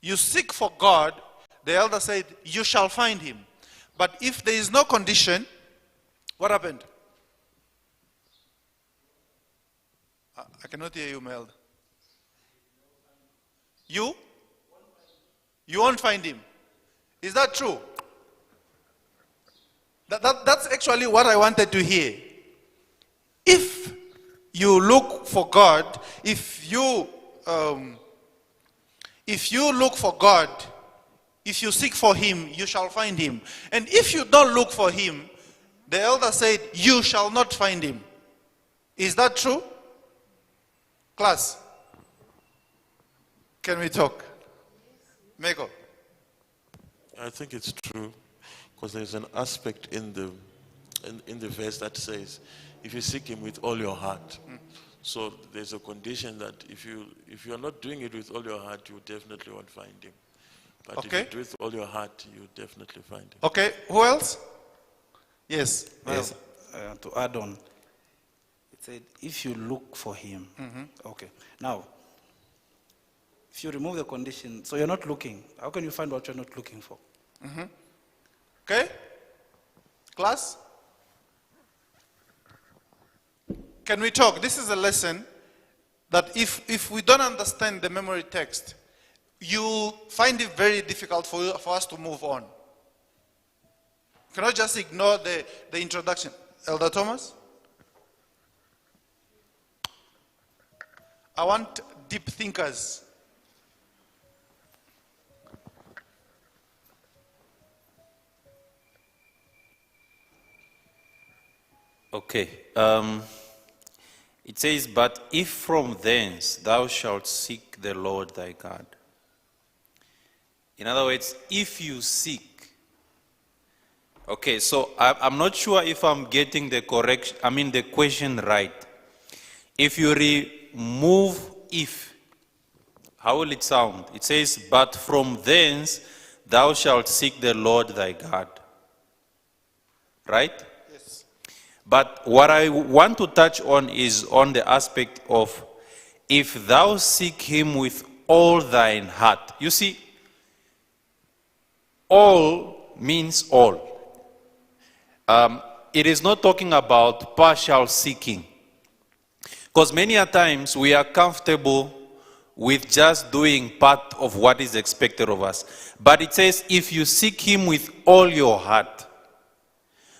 you seek for God, the elder said, you shall find him. But if there is no condition, what happened? I cannot hear you, Mel. You? You won't find him. Is that true? That's actually what I wanted to hear. If you look for God, if you look for God, if you seek for him, you shall find him. And if you don't look for him, the elder said, you shall not find him. Is that true? Class, can we talk? Meko. I think it's true, because there's an aspect in the verse that says, if you seek him with all your heart. So there's a condition that if you are not doing it with all your heart, you definitely won't find him. But if you do it with all your heart, you definitely find him. Okay, who else? Yes. Yes. To add on, it said, if you look for him. Okay. Now, if you remove the condition, so you're not looking, how can you find what you're not looking for? Okay? Class? Can we talk? This is a lesson that if we don't understand the memory text, you find it very difficult for us to move on. You cannot just ignore the introduction. Elder Thomas? I want deep thinkers. Okay. It says, but if from thence thou shalt seek the Lord thy God. In other words, if you seek. Okay, so I'm not sure if I'm getting the question right. If you remove if, how will it sound? It says, but from thence thou shalt seek the Lord thy God. Right? Yes. But what I want to touch on is on the aspect of if thou seek him with all thine heart. You see, all means all. It is not talking about partial seeking. Because many a times we are comfortable with just doing part of what is expected of us. But it says, if you seek him with all your heart.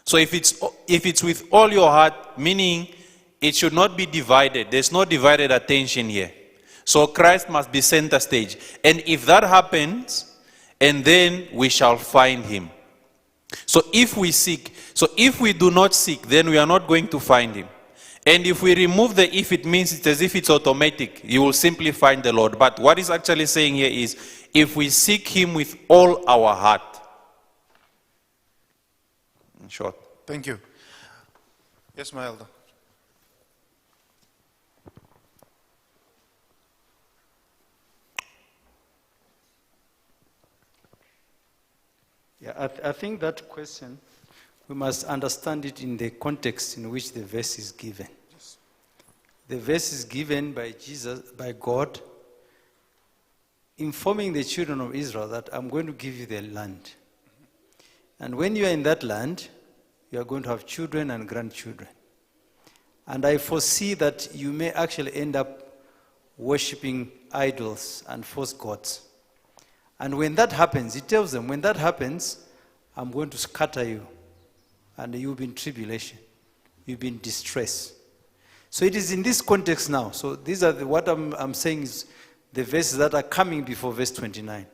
So if it's with all your heart, meaning it should not be divided. There's no divided attention here. So Christ must be center stage. And if that happens, and then we shall find him. So if we do not seek, then we are not going to find him. And if we remove the if, it means it's as if it's automatic. You will simply find the Lord. But what it's actually saying here is, if we seek him with all our heart. In short. Thank you. Yes, my elder. Yeah, I think that question, we must understand it in the context in which the verse is given. Yes. The verse is given by Jesus, by God, informing the children of Israel that I'm going to give you the land. And when you are in that land, you are going to have children and grandchildren. And I foresee that you may actually end up worshipping idols and false gods. And when that happens, he tells them, when that happens, I'm going to scatter you. And you'll be in tribulation. You'll be in distress. So it is in this context now. So these are what I'm saying is the verses that are coming before verse 29.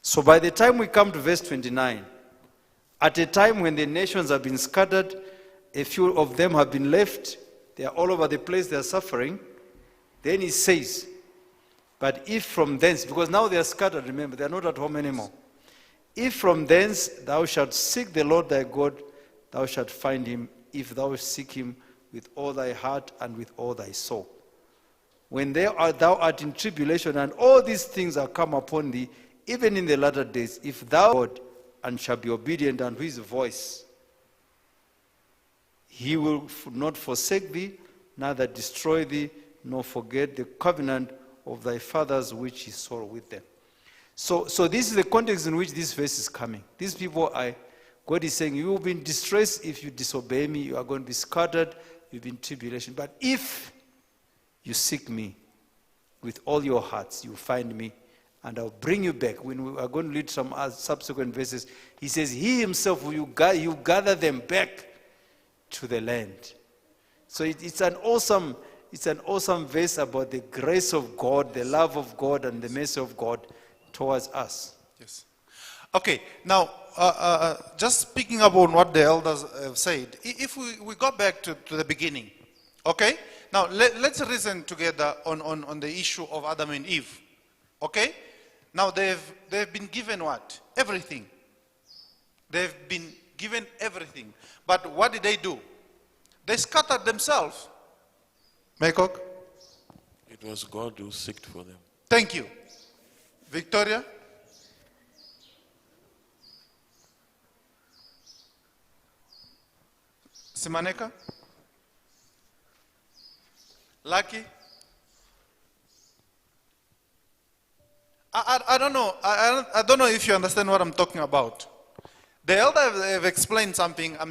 So by the time we come to verse 29, at a time when the nations have been scattered, a few of them have been left, they are all over the place, they are suffering, then he says, but if from thence, because now they are scattered, remember, they are not at home anymore. If from thence thou shalt seek the Lord thy God, thou shalt find him, if thou seek him with all thy heart and with all thy soul. When thou art in tribulation, and all these things are come upon thee, even in the latter days, if thou God and shall be obedient unto his voice, he will not forsake thee, neither destroy thee, nor forget the covenant of thy fathers which he swore with them. So this is the context in which this verse is coming. These people are, God is saying, you will be in distress if you disobey me, you are going to be scattered, you'll be in tribulation. But if you seek me with all your hearts, you find me, and I'll bring you back. When we are going to read some subsequent verses, he says, he himself, you gather them back to the land. So it's an awesome verse about the grace of God, the love of God, and the mercy of God towards us. Yes. Okay, now, just picking up on what the elders have said, if we go back to the beginning, okay? Now, let's reason together on the issue of Adam and Eve, okay? Now, they've been given what? Everything. They've been given everything. But what did they do? They scattered themselves. Maycock? It was God who seeked for them. Thank you. Victoria? Simaneka? Lucky? I don't know. I don't know if you understand what I'm talking about. The elder have explained something. I'm